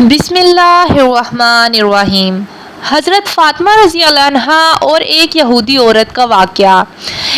بسم اللہ الرحمن الرحیم۔ حضرت فاطمہ رضی اللہ عنہا اور ایک یہودی عورت کا واقعہ۔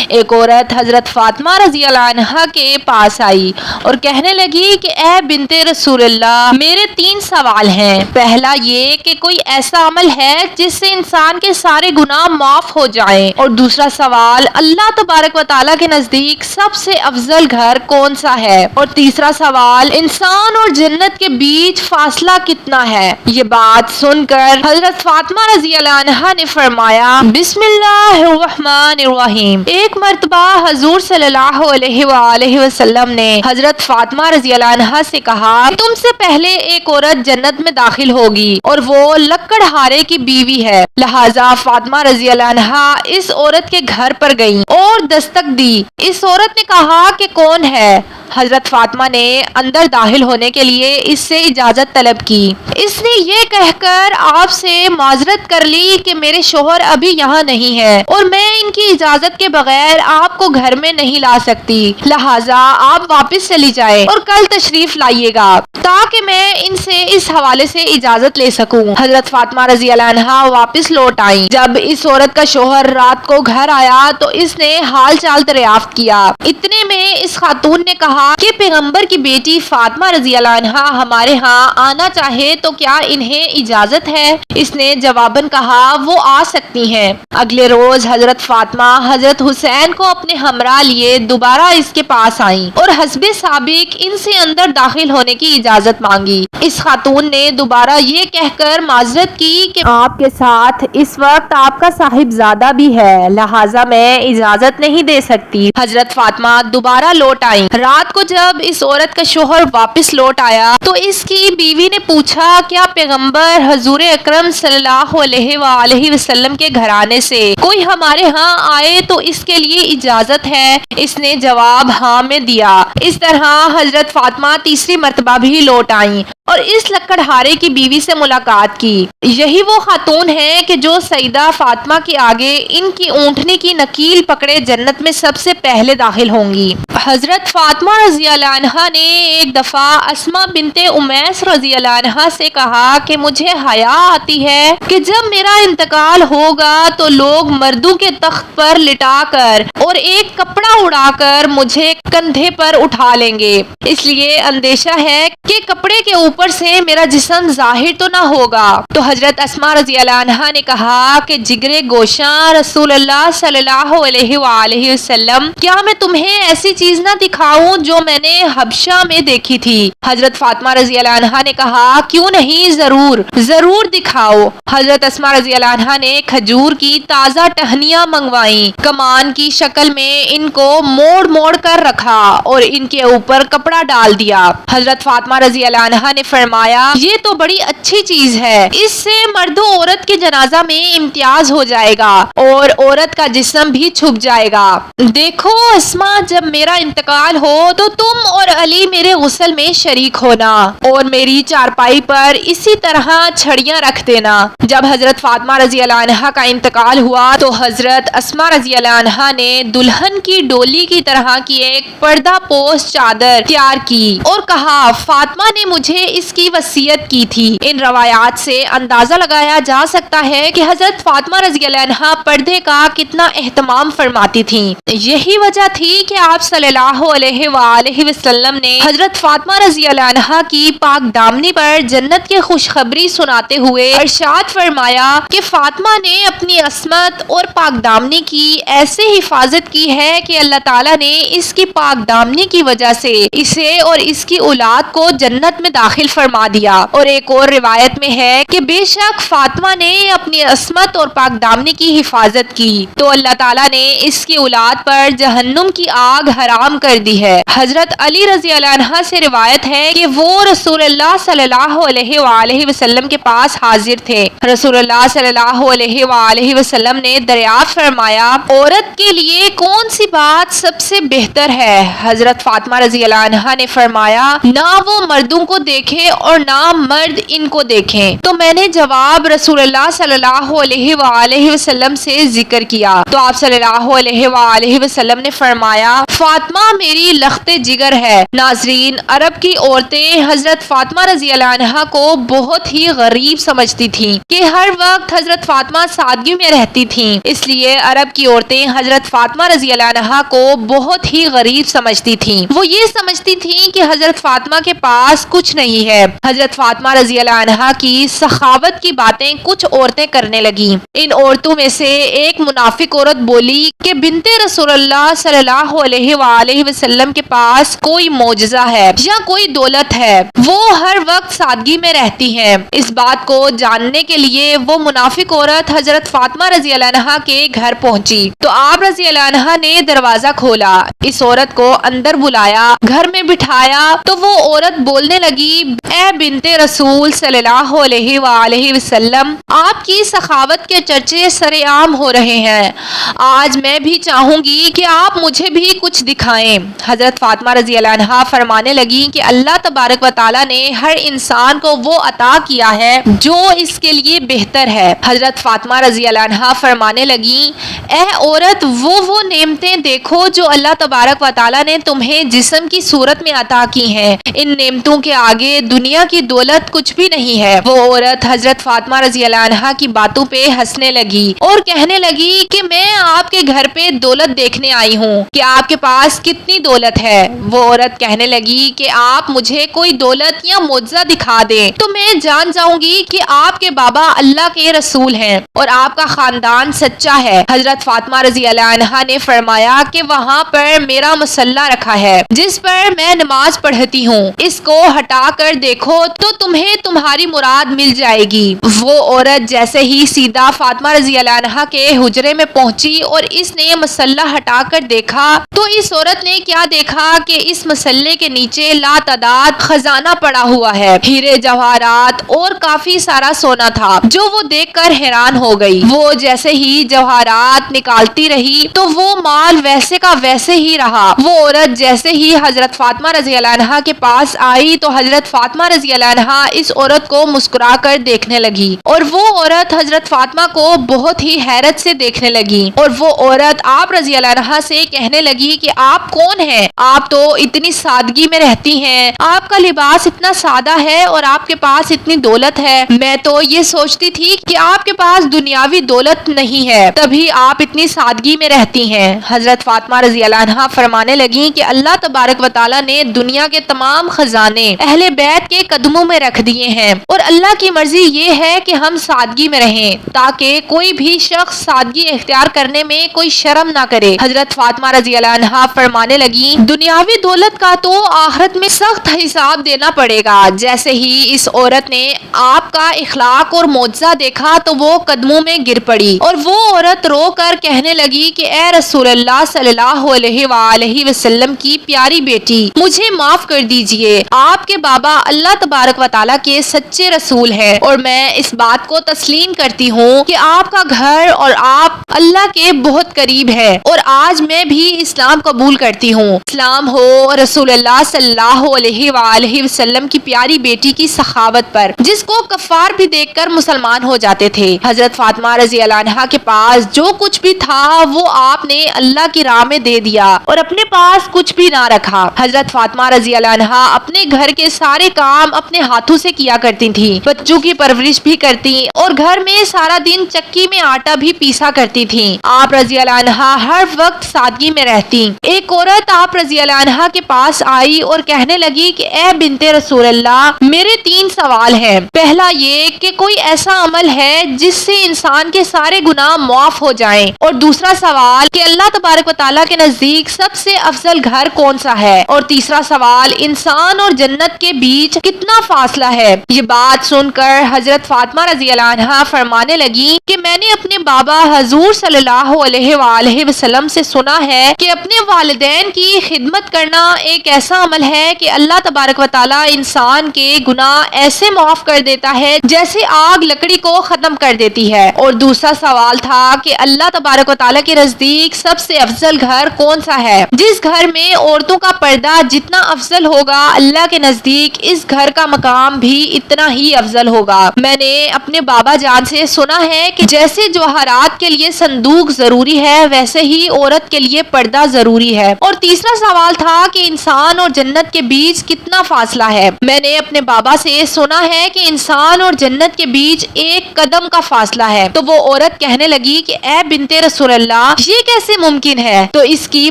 ایک عورت حضرت فاطمہ رضی اللہ عنہا کے پاس آئی اور کہنے لگی کہ اے بنت رسول اللہ، میرے 3 سوال ہیں۔ پہلا یہ کہ کوئی ایسا عمل ہے جس سے انسان کے سارے گناہ معاف ہو جائیں، اور دوسرا سوال اللہ تبارک و تعالیٰ کے نزدیک سب سے افضل گھر کون سا ہے، اور تیسرا سوال انسان اور جنت کے بیچ فاصلہ کتنا ہے۔ یہ بات سن کر حضرت فاطمہ رضی اللہ عنہا نے فرمایا بسم اللہ الرحمن الرحیم۔ ایک مرتبہ حضور صلی اللہ علیہ وآلہ وسلم نے حضرت فاطمہ رضی اللہ عنہا سے کہا کہ تم سے پہلے ایک عورت جنت میں داخل ہوگی اور وہ لکڑہارے کی بیوی ہے، لہٰذا فاطمہ رضی اللہ عنہا اس عورت کے گھر پر گئیں اور دستک دی۔ اس عورت نے کہا کہ کون ہے؟ حضرت فاطمہ نے اندر داخل ہونے کے لیے اس سے اجازت طلب کی۔ اس نے یہ کہہ کر آپ سے معذرت کر لی کہ میرے شوہر ابھی یہاں نہیں ہے اور میں ان کی اجازت کے بغیر آپ کو گھر میں نہیں لا سکتی، لہٰذا آپ واپس چلی جائیں اور کل تشریف لائیے گا تاکہ میں ان سے اس حوالے سے اجازت لے سکوں۔ حضرت فاطمہ رضی اللہ عنہا واپس لوٹ آئیں۔ جب اس عورت کا شوہر رات کو گھر آیا تو اس نے حال چال دریافت کیا۔ اتنے میں اس خاتون نے کہا کہ پیغمبر کی بیٹی فاطمہ رضی اللہ عنہا ہمارے ہاں آنا چاہے تو کیا انہیں اجازت ہے؟ اس نے جواباً کہا وہ آ سکتی ہیں۔ اگلے روز حضرت فاطمہ حضرت حسین کو اپنے ہمراہ لیے دوبارہ اس کے پاس آئیں اور حسب سابق ان سے اندر داخل ہونے کی اجازت مانگی۔ اس خاتون نے دوبارہ یہ کہہ کر معذرت کی کہ آپ کے ساتھ اس وقت آپ کا صاحبزادہ بھی ہے، لہٰذا میں اجازت نہیں دے سکتی۔ حضرت فاطمہ دوبارہ لوٹ آئیں۔ رات کو جب اس عورت کا شوہر واپس لوٹ آیا تو اس کی بیوی نے پوچھا کیا پیغمبر حضور اکرم صلی اللہ علیہ وآلہ وسلم کے گھرانے سے کوئی ہمارے ہاں آئے تو اس کے لیے اجازت ہے؟ اس نے جواب ہاں میں دیا۔ اس طرح حضرت فاطمہ تیسری مرتبہ بھی لوٹ آئیں اور اس لکڑہارے کی بیوی سے ملاقات کی۔ یہی وہ خاتون ہے کہ جو سیدہ فاطمہ کے آگے ان کی اونٹنی کی نکیل پکڑے جنت میں سب سے پہلے داخل ہوں گی۔ حضرت فاطمہ رضی اللہ عنہا نے ایک دفعہ اسماء بنت امیس رضی اللہ عنہا سے کہا کہ مجھے حیا آتی ہے کہ جب میرا انتقال ہوگا تو لوگ مردوں کے تخت پر لٹا کر اور ایک کپڑا اڑا کر مجھے کندھے پر اٹھا لیں گے، اس لیے اندیشہ ہے کہ کپڑے کے اوپر سے میرا جسم ظاہر تو نہ ہوگا۔ تو حضرت اسماء رضی اللہ عنہا نے کہا کہ جگرے گوشاں رسول اللہ صلی اللہ علیہ وآلہ وسلم، کیا میں تمہیں ایسی چیز نہ دکھاؤں جو میں نے حبشہ میں دیکھی تھی؟ حضرت فاطمہ رضی اللہ عنہا نے کہا کیوں نہیں، ضرور ضرور دکھاؤ۔ حضرت اسماء رضی اللہ عنہا نے کھجور کی تازہ ٹہنیاں منگوائیں، کمان کی شکل میں ان کو موڑ موڑ کر رکھا اور ان کے اوپر کپڑا ڈال دیا۔ حضرت فاطمہ رضی اللہ عنہا نے فرمایا یہ تو بڑی اچھی چیز ہے، اس سے مرد و عورت کے جنازہ میں امتیاز ہو جائے گا اور عورت کا جسم بھی چھپ جائے گا۔ دیکھو اسماء، جب میرا انتقال ہو تو تم اور علی میرے غسل میں شریک ہونا اور میری چارپائی پر اسی طرح چھڑیاں رکھ دینا۔ جب حضرت فاطمہ رضی اللہ عنہا کا انتقال ہوا تو حضرت اسماء رضی اللہ عنہا نے دلہن کی ڈولی کی طرح کی ایک پردہ پوش چادر تیار کی اور کہا فاطمہ نے مجھے اس کی وصیت کی تھی۔ ان روایات سے اندازہ لگایا جا سکتا ہے کہ حضرت فاطمہ رضی اللہ عنہا پردے کا کتنا اہتمام فرماتی تھیں۔ یہی وجہ تھی کہ آپ صلی اللہ علیہ وآلہ وسلم نے حضرت فاطمہ رضی اللہ عنہا کی پاک دامنی پر جنت کی خوشخبری سناتے ہوئے ارشاد فرمایا کہ فاطمہ نے اپنی عصمت اور پاک دامنی کی ایسے حفاظت کی ہے کہ اللہ تعالیٰ نے اس کی پاک دامنی کی وجہ سے اسے اور اس کی اولاد کو جنت میں داخل فرما دیا۔ اور ایک اور روایت میں ہے کہ بے شک فاطمہ نے اپنی عصمت اور پاک دامنی کی حفاظت کی تو اللہ تعالیٰ نے اس کی اولاد پر جہنم کی آگ حرام کر دی ہے۔ حضرت علی رضی اللہ عنہ سے روایت ہے کہ وہ رسول اللہ صلی اللہ علیہ وآلہ وسلم کے پاس حاضر تھے۔ رسول اللہ صلی اللہ علیہ وآلہ وسلم نے دریافت فرمایا عورت کے لیے کون سی بات سب سے بہتر ہے؟ حضرت فاطمہ رضی اللہ عنہا نے فرمایا نہ وہ مردوں کو دیکھ دیکھے اور نہ مرد ان کو دیکھیں۔ تو میں نے جواب رسول اللہ صلی اللہ علیہ وآلہ وسلم سے ذکر کیا تو آپ صلی اللہ علیہ وآلہ وسلم نے فرمایا فاطمہ میری لخت جگر ہے۔ ناظرین، عرب کی عورتیں حضرت فاطمہ رضی اللہ عنہا کو بہت ہی غریب سمجھتی تھیں کہ ہر وقت حضرت فاطمہ سادگی میں رہتی تھیں، اس لیے عرب کی عورتیں حضرت فاطمہ رضی اللہ عنہا کو بہت ہی غریب سمجھتی تھیں۔ وہ یہ سمجھتی تھیں کہ حضرت فاطمہ کے پاس کچھ نہیں ہے۔ حضرت فاطمہ رضی اللہ عنہا کی سخاوت کی باتیں کچھ عورتیں کرنے لگیں۔ ان عورتوں میں سے ایک منافق عورت بولی کہ بنت رسول اللہ صلی اللہ علیہ وآلہ وسلم کے پاس کوئی معجزہ ہے یا کوئی دولت ہے، وہ ہر وقت سادگی میں رہتی ہیں۔ اس بات کو جاننے کے لیے وہ منافق عورت حضرت فاطمہ رضی اللہ عنہا کے گھر پہنچی تو آپ رضی اللہ عنہا نے دروازہ کھولا، اس عورت کو اندر بلایا، گھر میں بٹھایا تو وہ عورت بولنے لگی اے بنت رسول صلی اللہ علیہ وآلہ وسلم، آپ کی سخاوت کے چرچے سرے عام ہو رہے ہیں، آج میں بھی چاہوں گی کہ آپ مجھے بھی کچھ دکھائیں۔ حضرت فاطمہ رضی اللہ عنہا فرمانے لگی کہ اللہ تبارک و تعالیٰ نے ہر انسان کو وہ عطا کیا ہے جو اس کے لیے بہتر ہے۔ حضرت فاطمہ رضی اللہ عنہا فرمانے لگی اے عورت، وہ نعمتیں دیکھو جو اللہ تبارک و تعالیٰ نے تمہیں جسم کی صورت میں عطا کی ہیں، ان نعمتوں کے آگے دنیا کی دولت کچھ بھی نہیں ہے۔ وہ عورت حضرت فاطمہ رضی اللہ عنہا کی باتوں پہ ہنسنے لگی اور کہنے لگی کہ میں آپ کے گھر پہ دولت دیکھنے آئی ہوں کہ آپ کے پاس کتنی دولت ہے۔ وہ عورت کہنے لگی کہ آپ مجھے کوئی دولت یا معجزہ دکھا دیں تو میں جان جاؤں گی کہ آپ کے بابا اللہ کے رسول ہیں اور آپ کا خاندان سچا ہے۔ حضرت فاطمہ رضی اللہ عنہا نے فرمایا کہ وہاں پر میرا مصلی رکھا ہے جس پر میں نماز پڑھتی ہوں، اس کو ہٹا کر دیکھو تو تمہیں تمہاری مراد مل جائے گی۔ وہ عورت جیسے ہی سیدھا فاطمہ رضی اللہ عنہا کے حجرے میں پہنچی اور اس نے مصلی ہٹا کر دیکھا تو اس عورت نے کیا دیکھا کہ اس مصلی کے نیچے لا تعداد خزانہ پڑا ہوا ہے، ہیرے جواہرات اور کافی سارا سونا تھا، جو وہ دیکھ کر حیران ہو گئی۔ وہ جیسے ہی جواہرات نکالتی رہی تو وہ مال ویسے کا ویسے ہی رہا۔ وہ عورت جیسے ہی حضرت فاطمہ رضی اللہ عنہا کے پاس آئی تو حضرت فاطمہ رضی اللہ عنہا اس عورت کو مسکرا کر دیکھنے لگی اور وہ عورت حضرت فاطمہ کو بہت ہی حیرت سے دیکھنے لگی اور وہ عورت آپ رضی اللہ عنہا سے کہنے لگی کہ آپ کون ہیں؟ آپ تو اتنی سادگی میں رہتی ہیں، آپ کا لباس اتنا سادہ ہے اور آپ کے پاس اتنی دولت ہے، میں تو یہ سوچتی تھی کہ آپ کے پاس دنیاوی دولت نہیں ہے تبھی آپ اتنی سادگی میں رہتی ہیں۔ حضرت فاطمہ رضی اللہ عنہا فرمانے لگیں کہ اللہ تبارک و تعالیٰ نے دنیا کے تمام خزانے اہل بیت کے قدموں میں رکھ دیے ہیں اور اللہ کی مرضی یہ ہے کہ ہم سادگی میں رہیں تاکہ کوئی بھی شخص سادگی اختیار کرنے میں کوئی شرم نہ کرے۔ حضرت فاطمہ رضی اللہ عنہا فرمانے لگیں دنیاوی دولت کا تو آخرت میں سخت حساب دینا پڑے گا۔ جیسے ہی اس عورت نے آپ کا اخلاق اور معجزہ دیکھا تو وہ قدموں میں گر پڑی اور وہ عورت رو کر کہنے لگی کہ اے رسول اللہ صلی اللہ علیہ وآلہ وسلم کی پیاری بیٹی، مجھے معاف کر دیجئے، آپ کے بابا اللہ تبارک و تعالیٰ کے سچے رسول ہیں اور میں اس بات کو تسلیم کرتی ہوں کہ آپ کا گھر اور آپ اللہ کے بہت قریب ہے اور آج میں بھی اسلام قبول کرتی ہوں۔ اسلام ہو رسول اللہ صلی اللہ علیہ وآلہ وسلم کی پیاری بیٹی کی سخاوت پر، جس کو کفار بھی دیکھ کر مسلمان ہو جاتے تھے۔ حضرت فاطمہ رضی اللہ عنہا کے پاس جو کچھ بھی تھا وہ آپ نے اللہ کی راہ میں دے دیا اور اپنے پاس کچھ بھی نہ رکھا۔ حضرت فاطمہ رضی اللہ عنہا اپنے گھر کے سارے کام اپنے ہاتھوں سے کیا کرتی تھی، بچوں کی پرورش بھی کرتی اور گھر میں سارا دن چکی میں آٹا بھی پیسا کرتی تھی۔ آپ رضی اللہ عنہا ہر وقت سادگی میں رہتی۔ ایک عورت آپ رضی اللہ عنہا کے پاس آئی اور کہنے لگی کہ اے بنت رسول اللہ، میرے 3 سوال ہیں۔ پہلا یہ کہ کوئی ایسا عمل ہے جس سے انسان کے سارے گناہ معاف ہو جائیں، اور دوسرا سوال کہ اللہ تبارک و تعالیٰ کے نزدیک سب سے افضل گھر کون سا ہے، اور تیسرا سوال انسان اور جنت کے بیچ کتنا فاصلہ ہے۔ یہ بات سن کر حضرت فاطمہ رضی اللہ عنہا فرمانے لگی کہ میں نے اپنے بابا حضور صلی اللہ علیہ وآلہ وسلم سے سنا ہے کہ اپنے والدین کی خدمت کرنا ایک ایسا عمل ہے کہ اللہ تبارک و تعالیٰ انسان کے گناہ ایسے معاف کر دیتا ہے جیسے آگ لکڑی کو ختم کر دیتی ہے، اور دوسرا سوال تھا کہ اللہ تبارک و تعالیٰ کے نزدیک سب سے افضل گھر کون سا ہے، جس گھر میں عورتوں کا پردہ جتنا افضل ہوگا اللہ کے نزدیک نزدیک اس گھر کا مقام بھی اتنا ہی افضل ہوگا۔ میں نے اپنے بابا جان سے سنا ہے کہ جیسے جوہرات کے لیے صندوق ضروری ہے ویسے ہی عورت کے لیے پردہ ضروری ہے۔ اور تیسرا سوال تھا کہ انسان اور جنت کے بیچ کتنا فاصلہ ہے؟ میں نے اپنے بابا سے سنا ہے کہ انسان اور جنت کے بیچ 1 قدم کا فاصلہ ہے۔ تو وہ عورت کہنے لگی کہ اے بنت رسول اللہ، یہ کیسے ممکن ہے؟ تو اس کی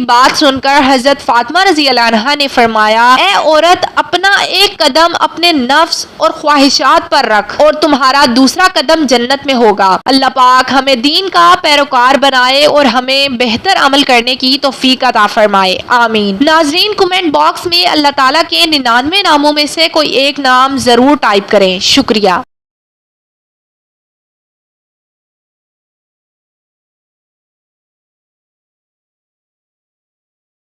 بات سن کر حضرت فاطمہ رضی اللہ عنہا نے فرمایا، اے عورت، اپنا 1 قدم اپنے نفس اور خواہشات پر رکھ اور تمہارا دوسرا قدم جنت میں ہوگا۔ اللہ پاک ہمیں دین کا پیروکار بنائے اور ہمیں بہتر عمل کرنے کی توفیق عطا فرمائے، آمین۔ ناظرین، کمنٹ باکس میں اللہ تعالیٰ کے 99 ناموں میں سے کوئی ایک نام ضرور ٹائپ کریں۔ شکریہ۔